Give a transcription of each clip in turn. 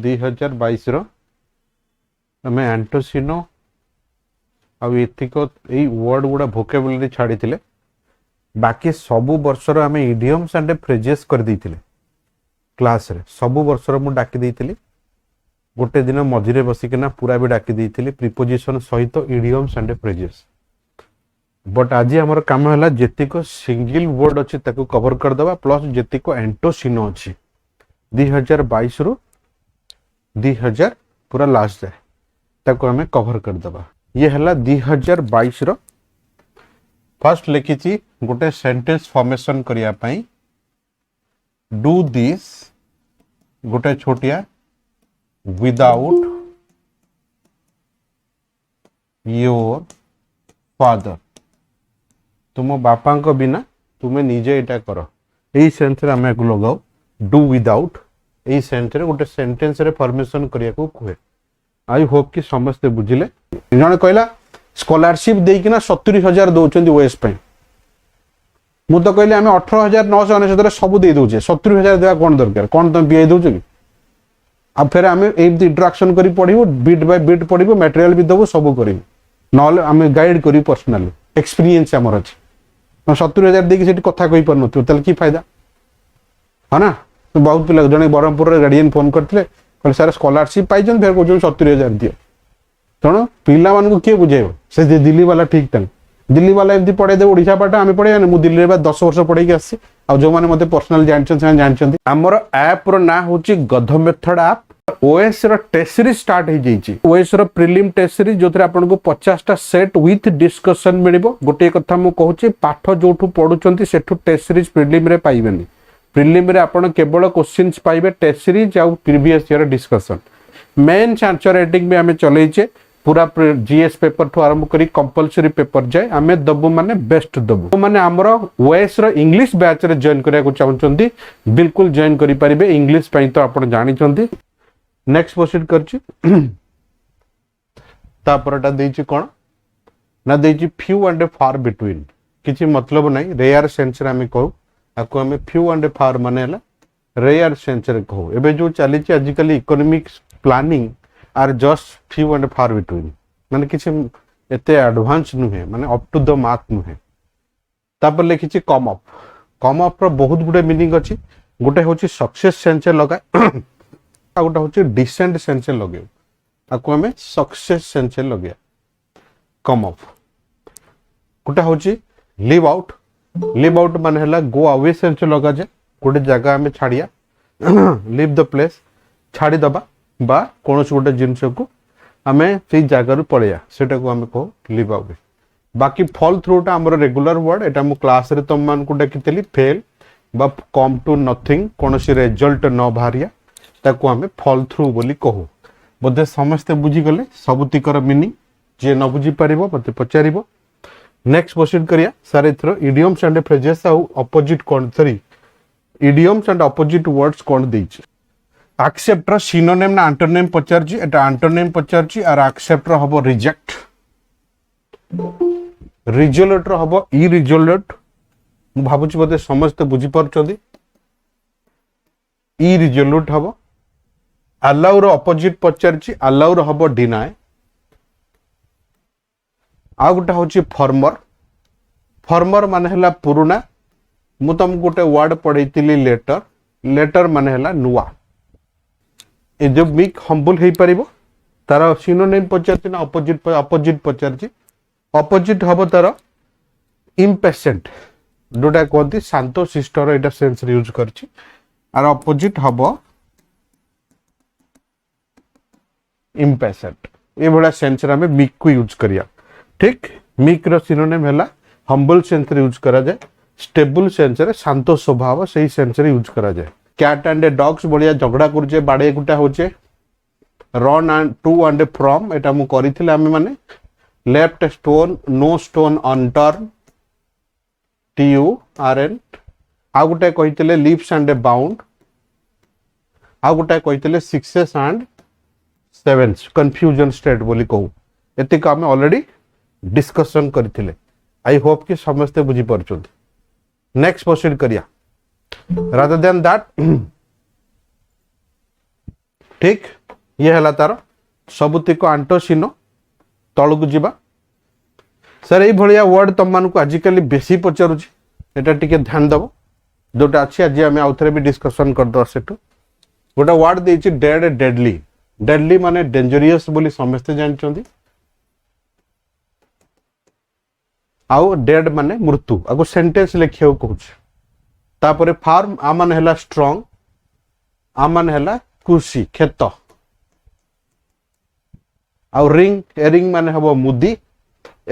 2022 रो आमे एंटोसिनो आ एथिको a word गुडा vocabulary छाड़ी थिले बाकी सबु वर्षर आमे इडियम्स एंड फ्रेजेस कर दैथिले क्लास रे सबु वर्षर मु डाकी दैथिली गोटे दिन मझिरे बसिकिना पूरा भी डाकी दैथिली प्रिपोजिशन सहित इडियम्स एंड फ्रेजेस बट आज हमर काम हला जेतिको सिंगल वर्ड अछि ताको कवर कर दबा प्लस जेतिको एंटोसिनो अछि 2022 रु 2000 पूरा लास्ट जाए ताको हमें कवर कर दबा ये हला 2022 रो फर्स्ट लिखिची गोटे सेंटेंस फॉर्मेशन करिया पई डू दिस गोटे छोटिया विदाउट योर फादर तुम बापा को बिना तुम्हें निजे एटा करो यही सेंस रे हमें लगाओ डू विदाउट यही सेंस रे गोटे सेंटेंस रे फॉर्मेशन करिया को कहे आई होप कि समस्त बुझिले जने कहला स्कॉलरशिप देकिना 70,000 दउचंदी ओएस पे मु तो कहले हमें 18,999 सब दे दोचे 70,000 देवा कोन दरकार कोन तुम बिए दोछ कि अब फिर हमें एक इंट्रोडक्शन करी पढ़िबो बिट बाय बिट पढ़िबो मटेरियल भी दबो सब करी नले हमें गाइड करी पर्सनली एक्सपीरियंस हमर अछि 70,000 देकी सेठी कथा कहि पर नथि तल की फायदा है ना तो बहुत पिला जने बरहमपुर रे गार्डियन फोन करथिले कहले सर स्कॉलरशिप पाइजन फिर को 70,000 दियो तण पिला मान को के बुझेबो से दिल्ली वाला ठीक तन दिल्ली वाला एमती पढ़े दे ओडिसा पाटा हमें पढ़े मु दिल्ली रे 10 वर्ष पढ़े के आसी आ जो माने मते पर्सनल जानछन हमर ऐप रो ना होची गध मेथड ऐप ओएस रो टेस्ट सीरीज स्टार्ट हो जाइए ओएस रो प्रिलिम टेस्ट सीरीज जो आपन को 50टा सेट विथ डिस्कशन मिलिबो गोटे कथा मु कहूची पाठ जोठू पढुचंती सेठू टेस्ट सीरीज प्रिलिम रे पाइबेनी प्रिलिम रे आपन केवल क्वेश्चंस पाइबे टेस्ट सीरीज आ previous year discussion main answer writing में हमें चलेइचे पूरा जीएस पेपर ठू आरंभ करी कंपलसरी पेपर जाए आमे दबु माने बेस्ट दबु माने हमरो ओएस रो इंग्लिश बैच रे जॉइन करिया को चाहउचंती बिल्कुल जॉइन करि परिबे इंग्लिश पई तो आपण जानि चंती नेक्स्ट प्रोसीड करछि तापरटा देछि कोन ना देछि फ्यू एंड फार बिटवीन किछि मतलब नहीं रेयर सेंस रे हमें कहू आको हमें फ्यू एंड फार माने हला रेयर सेंस रे कहू एबे जो चलीछि आजिकली economics planning are just few and far between माने किछि एते एडवांस नुहे माने अप टू द मार्क नुहे तापर लिखिछि कम अप रो बहुत गुडे मीनिंग अछि गोटे होछि सक्सेस सेंस लगा आ गोटे होछि डिसेंट सेंस लगे आको हमें सक्सेस सेंस लगे कम अप गोटे होछि लिव आउट माने हला गो अवे सेंस लगा जे गोटे जगह हमें छाड़िया लिव द प्लेस छाड़ी दबा बा कोन गोटे जिनस को आमे से जगह रु पळिया सेटा को हमें कहो लिव आउट बाकी फॉल थ्रूटा हमर रेगुलर वर्ड एटा मु क्लास रे तुम मान को देखितली फेल बा कम टू नथिंग कोनसी रिजल्ट न भारिया ताको हमें फॉल थ्रू बोली कहू बोधे समस्त बुझी गले सबुतिकर मीनिंग जे न बुझी परिबो मते पचारिबो नेक्स्ट प्रोसीड करिया सर इथरो इडियम्स एंड फ्रेजेस आ अपोजिट कोन sorry idioms and opposite words कोन देछि एक्सेप्टर सिनोनिम ना एंटोनिम पचारछि एटा एंटोनिम पचारछि और एक्सेप्टर हबो रिजेक्ट रिजोल्यूट हबो इरिजोल्यूट मु भाबुछि बोधे समस्त बुझी परछथि इरिजोल्यूट हबो अलाउ रो अपोजिट पचारछि अलाउ रो हबो डिनाय आ गोटा होछि फॉर्मर माने हला पुरुना मु तुम गोटे वर्ड पढैतिली लेटर माने हला नुवा ए जो मिक हम्बल हे परिबो तार सिनोनिम पचारछि ना अपोजिट पचारछि अपोजिट हबो तार इम्पेशेंट जोटा कहती शांत शिष्टर एटा सेंस यूज करछि और अपोजिट हबो इम्पेशेंट ए बडा सेंस रे हमें मिक को यूज करिया ठीक मिक रो सिनोनिम हैला हम्बल सेंस रे यूज करा जाय स्टेबल सेंस रे शांत स्वभाव सही सेंस रे यूज करा जाय कैट एंड डॉग्स बढ़िया झगड़ा करजे बाडे गुटा होचे run end to end from एटा मु करिथिले हमें माने left stone no stone unturn TURN आ गुटा कहिथिले लीव्स एंड बाउंड आ गुटा कहिथिले sixes and sevens confusion state बोली कहू एते का हमें ऑलरेडी डिस्कशन करथिले आई होप कि समस्त बुझी परछों नेक्स्ट प्रोसीड करिया rather than that ठीक ये हला तार सबुतिक आंटोसिनो तल को जीवा सर ये भलिया वर्ड तुम मानक आजिकल बेसी पचारुची एटा टिके ध्यान दब जोटा अच्छी आज आम आउ थे भी डिस्कसन करदे से गोटे वर्ड देछि डेड डेडली डेडली माने डेंजरियस बोली समस्ते जानछंती आउ डेड माने मृत्यु आगो सेंटेंस लिखियो कहूछ तापरे फार्म आ माने हला स्ट्रांग आ माने हला कृषि खेत आउ रिंग एरिंग माने हबो मुदी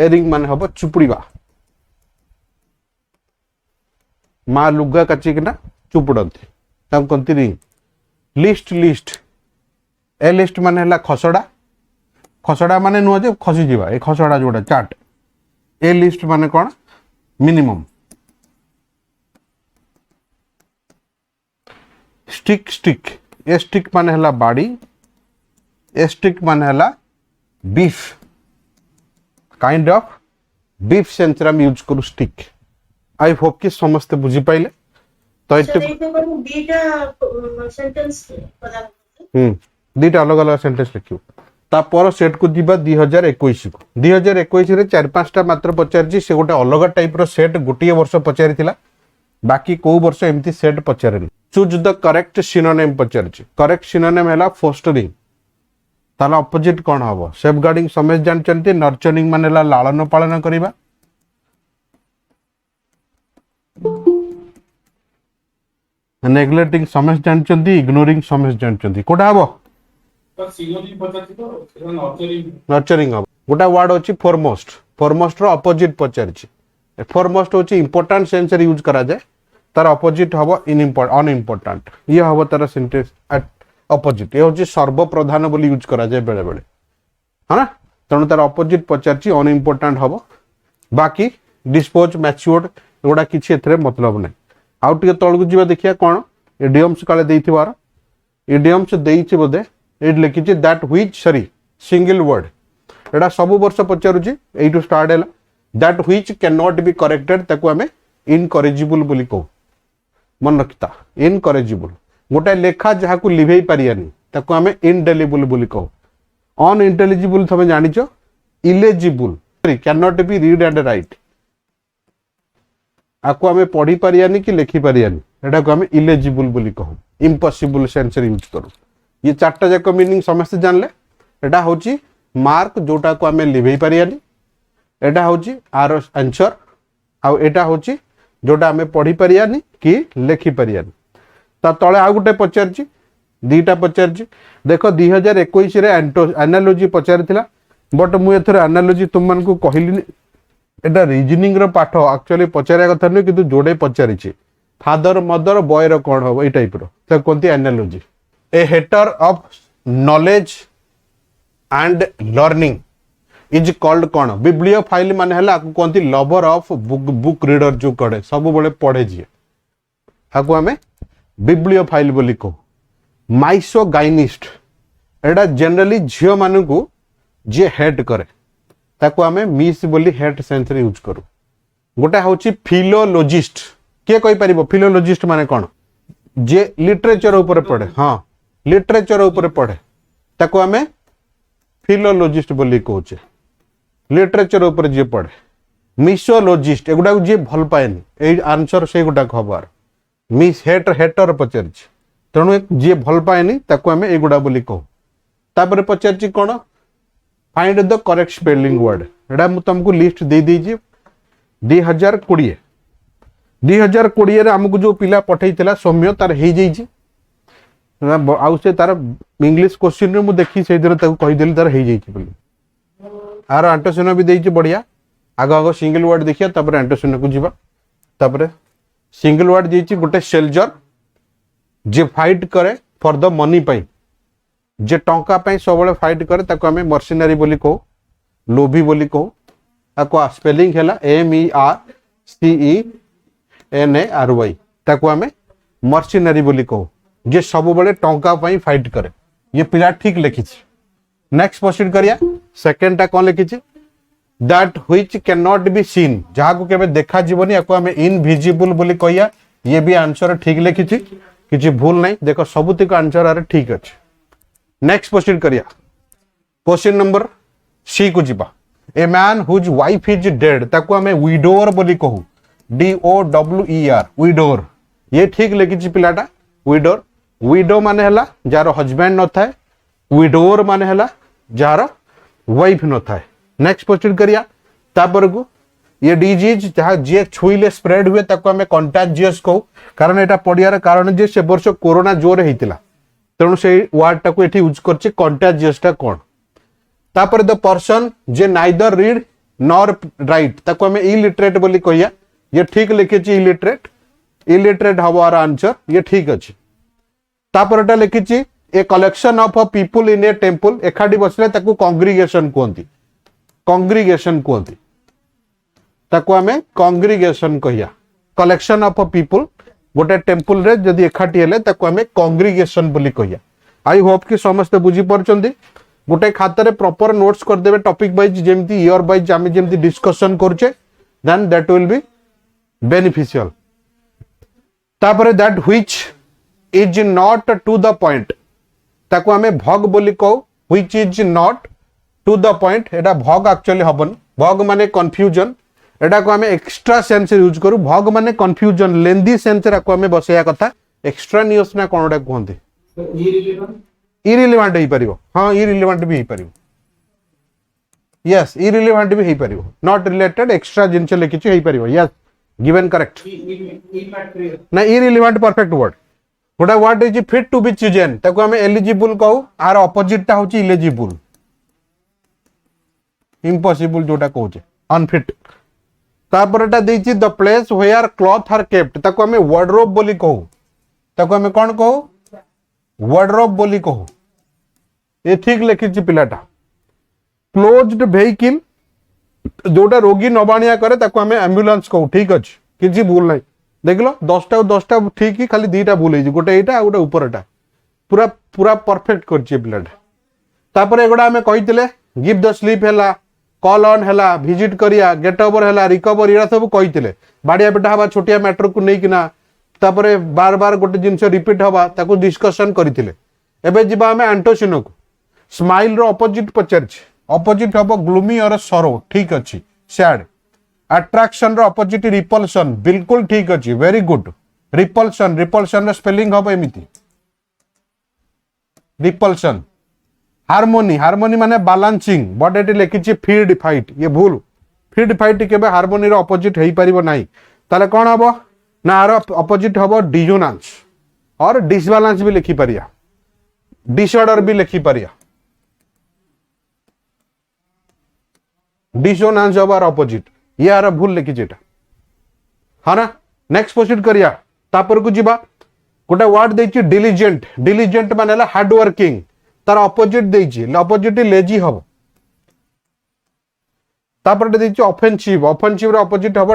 एरिंग माने हबो चुपड़ीबा मा लुगा काचिकना चुपड़ती ताम कंती रिंग लिस्ट लिस्ट ए लिस्ट माने हला खसड़ा खसड़ा माने नुह जे खसी जीवा ए खसड़ा जोड़ा चाट ए लिस्ट माने कौन मिनिमम स्टिक स्टिक ए स्टिक माने हला बाड़ी ए स्टिक माने हला beef kind of beef sense हम यूज करू स्टिक आई होप कि समस्त बुझी पाइले तो दीटा अलग अलग सेंटेंस लिखियो तापर सेट को दिबा 2021 को 2021 रे 4-5टा मात्र पचारजी से गोटे अलग टाइप रो सेट गोटिए वर्ष पचारिथिला बाकी को वर्ष एमती सेट पचारेनी चूज द करेक्ट सिनोनिम पचारजी करेक्ट सिनोनिम हैला फोस्टरिंग ताला ऑपोजिट कोन हबो सेफगार्डिंग समझ जानचंती नर्चरिंग माने ला लालन पालन करिबा नेग्लेक्टिंग समझ जानचंती इग्नोरिंग समझ जानचंती कोटा हबो नर्चरिंग हबो गोटा वर्ड अछि फॉरमोस्ट फॉरमोस्ट रो ऑपोजिट पचारछि फॉरमोस्ट होछि इंपोर्टेंट सेंस रे यूज करा जाय तार ऑपोजिट हबो अनइम्पोर्टेंट ये हबो तार सेंटेंस ऑपोजिट ये होछि सर्वप्रधान बोली यूज करा जाय बेले बेले हां तणु तार ऑपोजिट पचारछि अनइम्पोर्टेंट हबो बाकी डिस्पोज मैच्योर्ड एगुड़ा किछि एथरे मतलब नै आउ टिके तळकु जीवा देखिया कोन इडियम्स काले देइथिवार इडियम्स देइछि बोदे एट लिखिछि that which sorry single word एडा सब वर्ष पचारुछि एटू स्टार्ट हैला that which can not be corrected ताकू हमें इनकरेजिबल बोली कहू मन रखिता इनकरेजिबल गोटे लेखा जहा को लिभेई पारियानी ताकू हमें इनडेलिबल बोली कहू अनइंटेलिजिबल तमे जानिचो illegible can not be read and write आको हमें पढ़ी पारियानी कि लिखि पारियानी एटा को हमें इलेजिबल बोली कहू इम्पॉसिबल सेंस रे यूज करू ये चारटा जाक मीनिंग समस्त जानले एटा होची मार्क जोटा को हमें लिभेई पारियानी एटा होची आर आंसर आ एटा होची जोटा हमें पढ़ी पारियानी कि लिखि पारियानी ता तळे आ गुटे पचारची दीटा पचारची देखो 2021 रे एनालॉजी पचारिथिला बट मु एथर एनालॉजी तुम मन को कहिली एटा रीजनिंग रो पाठ एक्चुअली पचारिया कथा नै किंतु जोडे पचारिछि फादर मदर बॉय रो कोन हो ए टाइप रो त कोनती analogy a hater of knowledge and learning is called कोन बिब्लियोफाइल माने हला कोनती लवर ऑफ बुक रीडर जो करे सब बळे पढे जी हाकू हमें बिब्लियोफाइल बोली को माइसोगाइनिस्ट एडा जनरली झियो मानु को जे हेड करे ताको हमें मिस बोली हेड सेंस रे यूज करू गोटा होची फिलोलॉजिस्ट के कोइ परिबो फिलोलॉजिस्ट माने कोन जे लिटरेचर ऊपर पढ़े हां लिटरेचर ऊपर पढ़े ताको हमें फिलोलॉजिस्ट बोली कहूचे लिटरेचर ऊपर जे पढ़े मिसोलॉजिस्ट एगुडा जे भल पाएनी ए आंसर से गुडा खबर मिस हेटर पचारछि तेणु जे भल पाएनी ताको हमें एगुडा बोली कहू तापर पचारछि कोन find the correct spelling word एडा मु तुमको लिस्ट दे दीजिए 2020 रे हमको जो पिला पठैतिला सौम्य तार हे जाइछि आउ से तार इंग्लिश क्वेश्चन रे मु देखि से दिर ताको कहि देली तार हे जाइछि बोली आर एंटोसिनो भी देइछि बढ़िया आगो आगो सिंगल वर्ड देखिया तापर एंटोसिनो को जीवा तापर सिंगल वर्ड देइछि गोटे सोल्जर जे फाइट करे फॉर द मनी पई जे टंका पई सबले फाइट करे ताको हमें मर्सिनरी बोली को लोभी बोली को आको स्पेलिंग हैला MERCENARY ताको हमें मर्सिनरी बोली को जे सब बळे टंका पई फाइट करे ये पिला ठीक लिखि छी नेक्स्ट प्रोसीड करिया सेकंड टा कोन लिखि छी that which can not be seen जहा को केबे देखा जीवनी आको हमें इनविजिबल बोली कहिया ये भी आंसर ठीक लिखि छी किछि भूल नहीं देखो सबुति को आंसर आरे ठीक अछि नेक्स्ट प्रोसीड करिया क्वेश्चन नंबर सी को जीवा a man whose wife is dead ताको हमें विडोर बोली कहू DOWER विडोर ये ठीक लिखी पिलाटा विडोर विडो माने हला जार हजबैंड न थाए विडोर माने हला जार वाइफ न थाए नेक्स्ट प्रोसीड करिया तापर को ये डिजीज जहाँ जी छुईले स्प्रेड हुए ताको हमें कंटाजियस कहू कारण एटा पड़ियार कारण जे से वर्ष कोरोना जोर हेतिला तेणु से वर्ड टाको एठी यूज करछि कंटाजियस टा कोन तापर the person J neither read nor right ताको हमें इलिटरेट बोली कहिया ये ठीक लिखे छि इलिटरेट हबो आर आंसर ये ठीक अछि तापर एटा लिखि छि a collection of people in a temple एखाडी बसले ताको कांग्रीगेशन कहंती ताको हमें कांग्रीगेशन कहिया कलेक्शन ऑफ पीपल गोटे टेंपल रे जदी एखाटी हेले ताको हमें कांग्रीगेशन बोली कहिया आई होप कि समस्त बुझी परचंदी गोटे खाता रे प्रॉपर नोट्स कर देबे टॉपिक वाइज जेमती ईयर वाइज आमे जेमती डिस्कशन करछे then that will be beneficial तापरे that which is not to the point ताको हमें भग बोली कहू which is not to the point एटा भग एक्चुअली हबन भग माने कंफ्यूजन एटा को हमें एक्स्ट्रा सेंस यूज करू भग माने कंफ्यूजन लेंदी सेंस रा को हमें बसैया कथा एक्स्ट्रा न्यूज ना कोनडा कहंती इरिलेवेंट हे परिबो हां इरिलेवेंट भी हे परिबो यस इरिलेवेंट भी हे परिबो नॉट रिलेटेड एक्स्ट्रा जिंस लिखिछि हे परिबो यस गिवन करेक्ट ना इरिलेवेंट परफेक्ट वर्ड गोटा word is fit to be chosen ताको हमें एलिजिबल कहू आर ऑपोजिट टा होची इलिजिबल इम्पॉसिबल जोटा कहूचे अनफिट तापर एटा देछि the place where cloth are kept ताको हमें वार्डरोब बोली कहू ताको हमें कोन कहू वार्डरोब बोली कहू ये ठीक लिखिछि पिलाटा क्लोज्ड व्हीकल जोटा रोगी नबाणिया करे ताको हमें एम्बुलेंस कहू ठीक अछि किछि भूल नै देखलो 10टा ठीक ही खाली 2टा भूल हे गोटे एटा गोटे ऊपरटा पूरा पूरा परफेक्ट करछि पिलाटा तापर एगोडा हमें कहितले गिव द स्लीप हैला कॉल ऑन हैला विजिट करिया गेट ओवर हैला रिकवर इरा सब कहितले बाडिया बेटा हवा छोटिया मैटर को नै किना तापरे बार बार गोटे जिंस रिपीट हवा ताको डिस्कशन करितले एबे जिबा हमें एंटोसिनो को स्माइल रो ऑपोजिट पचरछ ऑपोजिट हबो ग्लूमी और सरो ठीक अछि सैड अट्रैक्शन रो ऑपोजिट रिपल्शन बिल्कुल ठीक अछि वेरी गुड रिपल्शन रो स्पेलिंग हबो एमिति रिपल्शन हार्मोनी माने बैलेंसिंग बट एटी लिखिछि फीड फाइट ये भूल फीड फाइट केबे हार्मोनी रो ऑपोजिट हेई परिबो नाही ताले कोन हबो ना आर ऑपोजिट हबो डिसोनेंस और डिसबैलेंस भी लिखि परिया डिसऑर्डर भी लिखि परिया डिसोनेंस और ऑपोजिट ये आर भूल लिखि जेटा हां ना नेक्स्ट प्रोसीड करिया तापर को जिबा गोटे वर्ड देछि डिलिजेंट माने हार्ड वर्किंग तार ऑपोजिट देछि ऑपोजिट लेजी हबो तापर देछि ऑफेंसिव रो ऑपोजिट हबो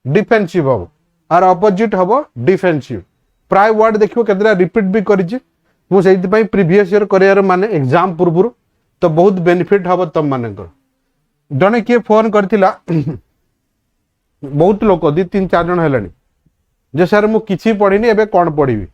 डिफेंसिव हबो आर ऑपोजिट हबो डिफेंसिव प्राय वर्ड देखियो केतरा रिपीट भी करिछि मु सेति पई प्रीवियस ईयर करियर माने एग्जाम पूर्वरु तो बहुत बेनिफिट हबो तम मानकर जने के फोन करथिला बहुत लोक 2-3-4 जन हेलानी जे सर मु किछि पढिनी एबे कोन पढिबी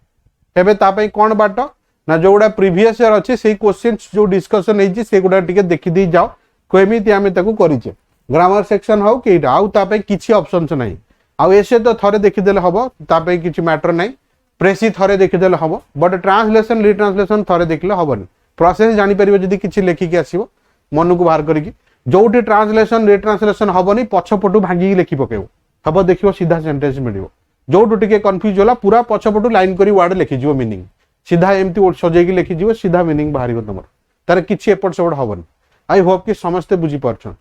एबे ता पई कोन बाट ना जोडा प्रीवियस ईयर अछि सेही क्वेश्चंस जो डिस्कशन हेछि से गुडा टिके देखि दी जाओ कोएमिति आमे ताकू करिचे ग्रामर सेक्शन हो केटा आउ ता पई किछि ऑप्शंस नाही आउ एसे तो थरे देखि देले हबो ता पई किछि मैटर नाही प्रेसी थरे देखि देले हबो बट ट्रांसलेशन रिट्रांसलेशन थरे देखले हबनी प्रोसेस जानि परिबो जदी किछि लेखि के आसीबो मन को बाहर करिकि जोटी ट्रांसलेशन रिट्रांसलेशन हबनी पछपटु भांगी लेखि पकेबो हबो देखिबो सीधा सेंटेंस मिलिबो जोटु टिके कंफ्यूज होला पूरा पछपटु लाइन करी वर्ड लेखि जिवो मीनिंग सीधा एमती सजेगी लेखि जिवो सीधा मीनिंग बाहरिबो तमर तार किछि एपट सेपट हबनी आई होप कि समस्त बुझी परछन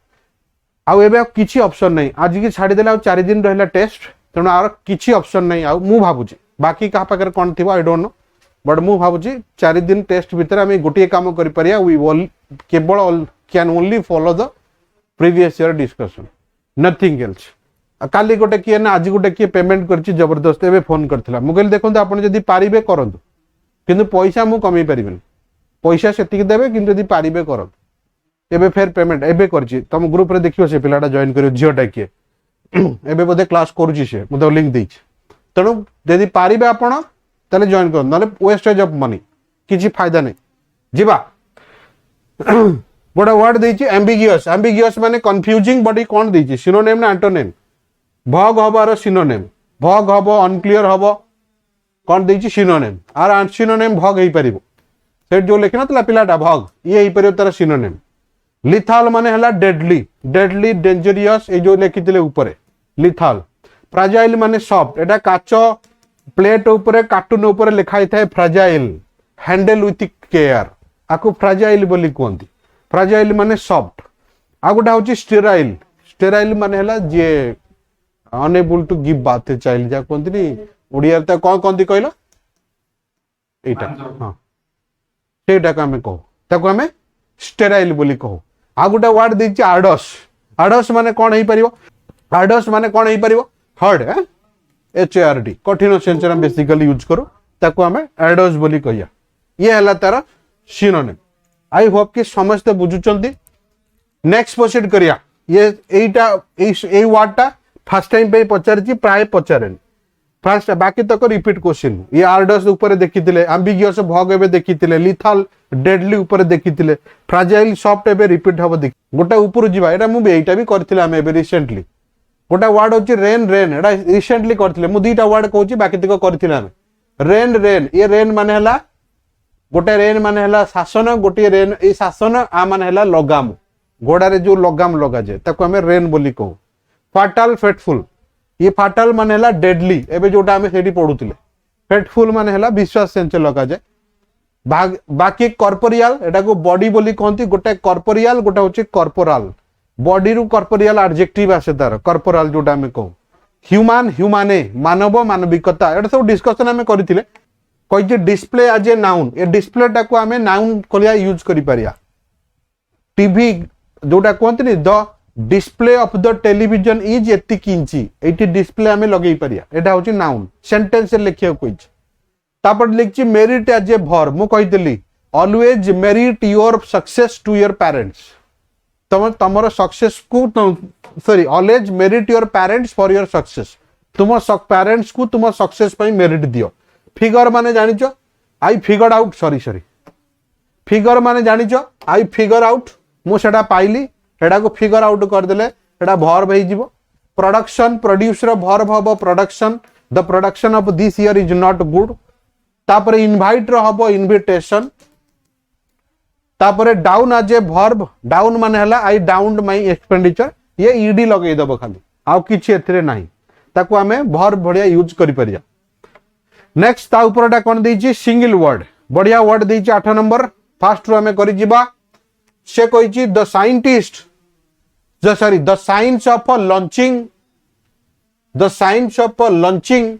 आउ एबे किछि ऑप्शन नै आज की छाडी देला 4 दिन रहला टेस्ट तनो आर किछि ऑप्शन नै आउ मु भाबुची बाकी का पाकर कोन थिबो आई डोंट नो बट मु भाबुची 4 दिन टेस्ट भीतर हम गोटे काम करि परिया वी विल केवल can only follow the previous year discussion nothing else काली गोटे किए ना आज गोटे किए पेमेंट करछि जबरदस्त एबे फोन करथिला मु कहली देखंतु आपण जदी पारिबे करंतु किंतु पैसा मु कमी परिबेन पैसा सेतिक देबे किंतु जदी पारिबे करंतु एबे फेर पेमेंट एबे करछि तम ग्रुप रे देखियो से पिलाटा जॉइन करियो जियोटा किए एबे बोधे क्लास करूछि से मुदे लिंक देछि तणु जदी पारिबे आपण ताले जॉइन कर नले वेस्टेज ऑफ मनी किसी फायदा नहीं जीवा गोटे वर्ड देछि एम्बिगियस एम्बिगियस माने कंफ्यूजिंग बॉडी कौन देछि सिनोनिम ना एंटोनिम भग हबार सिनोनिम भग हब अनक्लियर हब कौन देछि सिनोनिम आर सिनोनिम भग हेई परिबो से जो लिखि नतला पिलाटा भग ये हेई परिबो तार सिनोनिम लिथाल माने हला डेडली डेडली डेंजरियस ए जो लिखिथिले ऊपर लिथाल फ्राजाइल माने सॉफ्ट एटा काचो प्लेट ऊपर कार्टून ऊपर लिखाई थाए फ्राजाइल हैंडल विथ केयर आकु फ्राजाइल बोली कहती फ्राजाइल माने सॉफ्ट आ गोटा होची स्टेराइल स्टेराइल माने हला जे unable to give bath child जा कहती नी ओडिया त कोन कहती कहलो एटा हां सेटा का हमें कहो ताको हमें स्टेराइल बोली कहो आ गोटा वर्ड देछि आर्डस आर्डस माने कोन हेई परिबो आर्डस माने कोन हेई परिबो हर्ड HARD कठिन सेंस हम बेसिकली यूज करू ताको हमें एडोस बोली कहिया ये हला तार सिनोनिम आई होप कि समस्त बुझुचंती नेक्स्ट प्रोसीड करिया ये एटा ए वर्डटा फर्स्ट टाइम पे पचारची प्राय पचारेन फर्स्ट बाकी तक रिपीट क्वेश्चन ये आर्डस ऊपर देखिथिले एम्बिगियस भग एबे देखिथिले लिथाल डेडली ऊपर देखिथिले फ्राजाइल सॉफ्ट एबे रिपीट हबो देख गोटा ऊपर जिबा एटा मु एटा भी करथिले हम एबे रिसेंटली गोटा वर्ड होची रेन रेन एटा रिसेंटली करथिले मु दुईटा वर्ड कहूची बाकी तक करथिले हम रेन रेन ये रेन माने हला गोटे रेन माने हला शासन गोटे रेन ए शासन आ माने हला लगाम घोड़ा रे जो लगाम लगा जाए ताको हमें रेन बोली कहू फाटल फेटफुल ये फाटल माने हला डेडली एबे जोटा हमें सेठी पढुतिले फेटफुल माने हला विश्वास सेंचे लगा जाए बाकी कॉर्पोरियल एटा को बॉडी बोली कहंती गोटे कॉर्पोरियल गोटा होची कॉर्पोरल बॉडी रु कॉर्पोरियल एडजेक्टिव आसे तार कॉर्पोरल जोटा हमें कहू ह्यूमन ह्यूमाने मानव मानविकता एटा सब डिस्कशन हमें करथिले कहि display as a noun a display टा को हमें नाउन कलिया यूज करि परिया टीवी जोटा कहंती नि the display of the television is एति किंची एटी डिस्प्ले हमें लगेई परिया एटा होची नाउन सेंटेंस लिखिया कहिछ तापर लिखछि मेरिट एज ए वर्ब मु कहितली always merit your success to your parents तमर सक्सेस को sorry always merit your parents for your success तुम पेरेंट्स को तुम सक्सेस पई मेरिट दियो फिगर माने जानिचो I figured out sorry figure माने जानिचो आई फिगर आउट मु सेटा पाइली एटा को फिगर आउट कर देले एटा वर्ब हे जिवो प्रोडक्शन प्रोड्यूस रो वर्ब हबो production the production of this year is not good तापर इनवाइट रो हबो इनविटेशन तापर down as a verb down माने हला आई डाउन्ड माय एक्सपेंडिचर ये ईडी लगेई दबो खाली आउ किछि एथरे नाही ताको हमें वर्ब बढ़िया यूज करि परिया नेक्स्ट ता ऊपरटा कोन देछि सिंगल वर्ड बढ़िया वर्ड देछि 8 नंबर फास्ट रो हमें करि जिबा से कहिछि the scientist the science of launching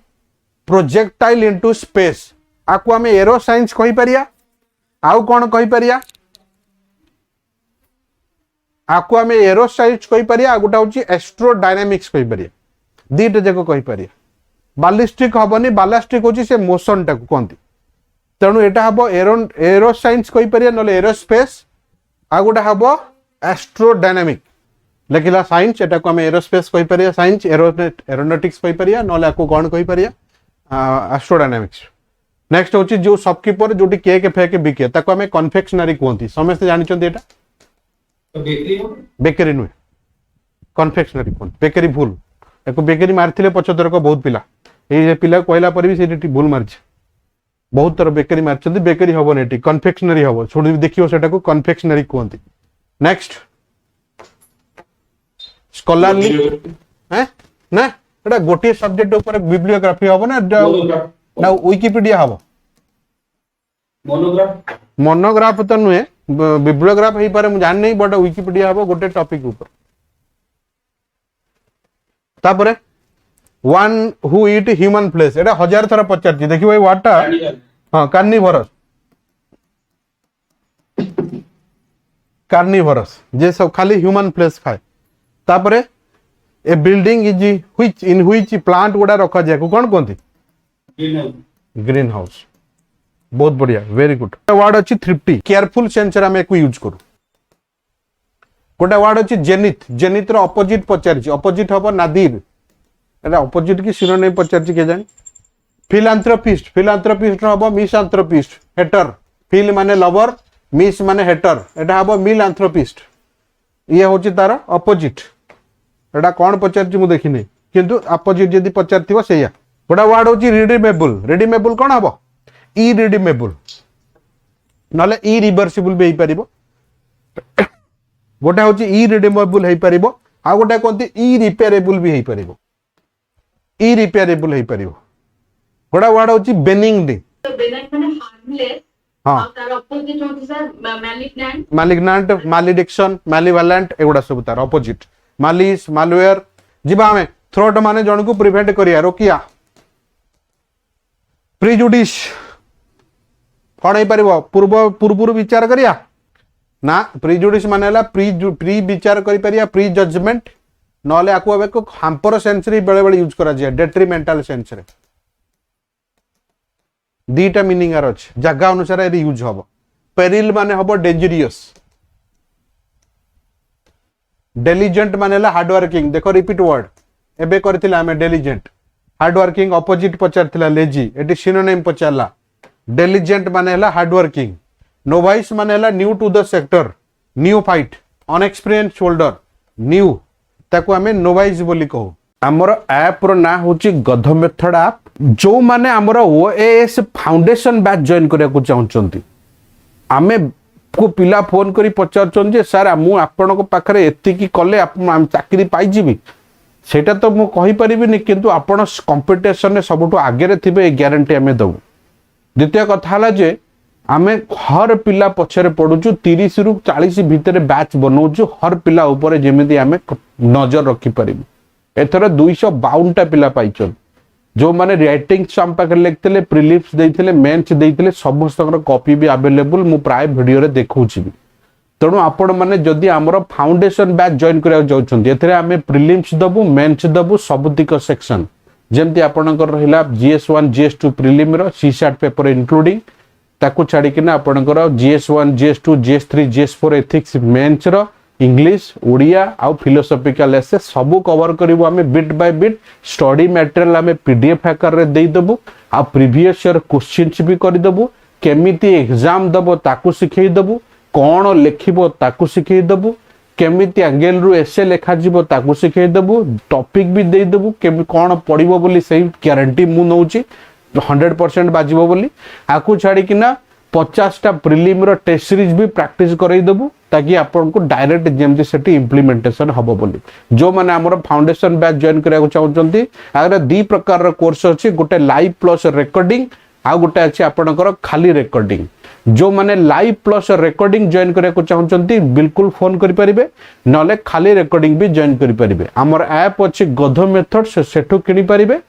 projectile into space आको हमें एरो साइंस कहि परिया आउ कोन कहि परिया आको हमें एरो साइंस कहि परिया गोटा होछि एस्ट्रोडायनामिक्स कहि परिया दीट जको कहि परिया बालिस्टिक हबनी बालास्टिक होछि से मोशन टा कोंती तेणु एटा हबो एरो साइंस कहि परिया नले एरोस्पेस आ गोटा हबो एस्ट्रोडायनामिक लेकिला साइंस एटा को हमें एरोस्पेस कहि परिया साइंस एरोनॉटिक्स कहि परिया नले आको कोन कहि परिया एस्ट्रोडायनामिक्स नेक्स्ट होछि जो शॉपकीपर जोटी केक फेक बिके ताको हमें कन्फेक्शनरी कोंती समस्त जानि छथि एटा बेकरी नुए कन्फेक्शनरी कोन बेकरी भूल एको बेकरी मारथिले पछतर को बहुत पिला ए पिला कहला पर भी सेठी भूल मारछ बहुत तरह बेकरी मारछथि बेकरी हबो नेटी कन्फेक्शनरी हबो छोडी देखियो सेटा को कन्फेक्शनरी कोंती नेक्स्ट स्कॉलरली हैं ना एटा गोटे सब्जेक्ट ऊपर बिब्लियोग्राफी हबो ना ना विकिपीडिया हबो मोनोग्राफ तो नुए बिब्लियोग्राफ हे पारे मु जान नहीं बट विकिपीडिया हबो गोटे टॉपिक ऊपर तापरे one who eat human flesh एटा 1000 थरा पचारची देखियो ए वाटा हां कार्निवरस जे सब खाली ह्यूमन फ्लेश खाए तापरे ए बिल्डिंग इज व्हिच प्लांट गुडा रखा जाय को कोन कोंती ग्रीन हाउस बहुत बढ़िया वेरी गुड वर्ड अछि थ्रिफ्टी केयरफुल सेंस रे हम एको यूज करू गोटे वर्ड अछि जेनिथ जेनिथ रो ऑपोजिट पचारची ऑपोजिट हबो नादिर एटा ऑपोजिट की सिनोनिम पचारची के जानि फिलांथ्रोपिस्ट फिलांथ्रोपिस्ट हबो मिसैंथ्रोपिस्ट हेटर फिल माने लवर मिस माने हेटर एटा हबो मिलांथ्रोपिस्ट ये होची तार अपोजिट एटा कोन पचारची मु देखिने किंतु अपोजिट जदी पचारथिबो सेया गोटा वर्ड होची रिडीमेबल कोन हबो इरिडीमेबल नले इरिवर्सिबल भी पारिबो गोटा होची इरिडीमेबल हे पारिबो आ गोटा कोंती इरिपेयरेबल भी हे पारिबो इरिपेयरेबल हे पारिबो गोटा वर्ड होची बेनिग्न माने हार्मलेस हाँ तार अपोजिट होती सर मैलिग्नेंट मालिग्नांट मालिडिक्शन मालिवालेंट एगुड़ा सब तार अपोजिट मालिस मालवेयर जिबा हमें थ्रोट माने जन को प्रिवेंट करिया रोकिया प्रिजुडिस कौन हो पारिबो पूर्व विचार करिया ना प्रिजुडिस माने ला प्री विचार करि परिया प्री जजमेंट नले आकु अबे को हाम्पर सेंस रे बेले बेले यूज करा जे डेट्रिमेंटल सेंस रे दीटा मीनिंग आर अछि जगह अनुसार ए यूज हबो पेरिल माने हबो डेंजरियस डेलिजेंट माने ला हार्ड वर्किंग देखो रिपीट वर्ड एबे करथिला हमें डेलिजेंट हार्ड वर्किंग अपोजिट पचारथिला लेजी एटी सिनोनिम पचारला डेलिजेंट माने ला हार्ड वर्किंग नोवाइस माने ला new to the sector new fight unexperience soldier new ताको हमें नोवाइस बोली कहू हमर ऐप रो ना होची गध मेथड ऐप जो माने हमर ओएएस फाउंडेशन बैच जॉइन करिया को चाहउचंती आमे को पिला फोन करी पचारचन जे सर मु आपण को पाखरे एति की कले हम चाकरी पाई जीबी सेटा तो मु कहि परिबिनी किंतु आपण कंपटीशन ने सबटु आगे रे थिबे ग्यारंटी हमें दउ द्वितीय कथा हला जे आमे हर पिला पछरे पडुचु 30 रु 40 भितरे बैच बनौचु हर पिला ऊपर जेमिति आमे नजर रखि परिबु एथर 252 टा पिला पाइचन जो माने राइटिंग हम पाखे लिखते प्रिलिम्स देते मेन्स देते समस्त कॉपी भी अवेलेबल मु प्राय वीडियो रे देखौछि तेणु आपण माने जदि हमर फाउंडेशन बैच जॉइन करिया जाउछन एथरे आमे प्रिलिम्स दबु मेन्स दबु सबतिक सेक्शन जेमति आपणकर रहिला GS1 GS2 प्रिलिम रो सीसैट पेपर इंक्लूडिंग ताकू छाड़ी किना आपणकर GS1 GS2 GS3 GS4 ethics mains रो इंग्लिश ओडिया आउ फिलोसॉफिकल एसे सबु कवर करिवो हमें bit by bit study material हमें पीडीएफ आकार रे देई दबु आ प्रीवियस ईयर क्वेश्चंस भी करि दबु केमिति एग्जाम दबो ताकू सिखै दबु कोन लेखिबो ताकू सिखै दबु केमिति एंगल रु एसे लेखा जीवो ताकू सिखै दबु टॉपिक भी देई दबु केमि कोन पढिबो बोली सही गारंटी मु नउची 100% बाजिबो बोली आकू छाड़ी किना 50 टा प्रिलिम रो टेस्ट सीरीज भी प्रैक्टिस करई दबु ताकि आपन को डायरेक्ट जेमति सेटी इंप्लीमेंटेशन हबो बोली जो माने हमर फाउंडेशन बैच जॉइन करिया को चाहउचंती आगर दी प्रकार रो कोर्स अछि गोटे लाइव प्लस रिकॉर्डिंग आ गोटे अछि आपनकर खाली रिकॉर्डिंग जो माने लाइव प्लस रिकॉर्डिंग जॉइन करिया को चाहउचंती बिल्कुल फोन करि परिबे नले खाली रिकॉर्डिंग भी जॉइन करि परिबे हमर ऐप अछि गध मेथड से सेठो किनि परिबे